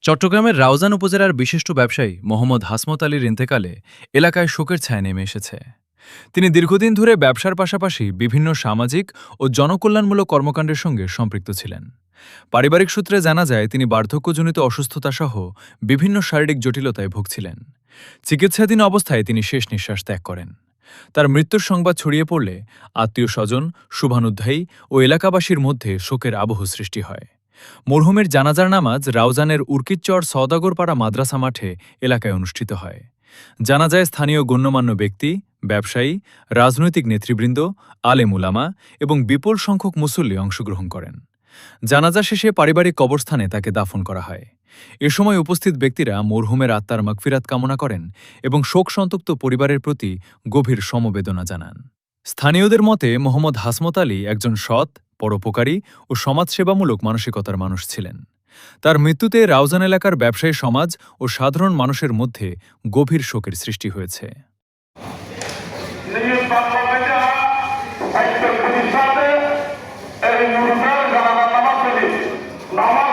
চট্টগ্রামের রাউজান উপজেলার বিশিষ্ট ব্যবসায়ী মোহাম্মদ হাসমত আলীর ইন্তেকালে এলাকায় শোকের ছায়া নেমে এসেছে। তিনি দীর্ঘদিন ধরে ব্যবসার পাশাপাশি বিভিন্ন সামাজিক ও জনকল্যাণমূলক কর্মকাণ্ডের সঙ্গে সম্পৃক্ত ছিলেন। পারিবারিক সূত্রে জানা যায় তিনি বার্ধক্যজনিত অসুস্থতা সহ বিভিন্ন শারীরিক জটিলতায় ভুগছিলেন। চিকিৎসাধীন অবস্থায় তিনি শেষ নিঃশ্বাস ত্যাগ করেন। তার মৃত্যুর সংবাদ ছড়িয়ে পড়লে আত্মীয় স্বজন, শুভানুধ্যায়ী ও এলাকাবাসীর মধ্যে শোকের আবহ সৃষ্টি হয়। মরহুমের জানাজার নামাজ রাউজানের উর্কিচ্চর সওদাগরপাড়া মাদ্রাসা মাঠে এলাকায় অনুষ্ঠিত হয়। জানাজায় স্থানীয় গণ্যমান্য ব্যক্তি, ব্যবসায়ী, রাজনৈতিক নেতৃবৃন্দ, আলেম উলামা এবং বিপুল সংখ্যক মুসল্লি অংশগ্রহণ করেন। জানাজা শেষে পারিবারিক কবরস্থানে তাকে দাফন করা হয়। এ সময় উপস্থিত ব্যক্তিরা মরহুমের আত্মার মাগফিরাত কামনা করেন এবং শোকসন্তপ্ত পরিবারের প্রতি গভীর সমবেদনা জানান। স্থানীয়দের মতে মোহাম্মদ হাসমত আলী একজন সৎ, পরোপকারী ও সমাজসেবামূলক মানসিকতার মানুষ ছিলেন। তার মৃত্যুতে রাউজান এলাকার ব্যবসায়ী সমাজ ও সাধারণ মানুষের মধ্যে গভীর শোকের সৃষ্টি হয়েছে। এই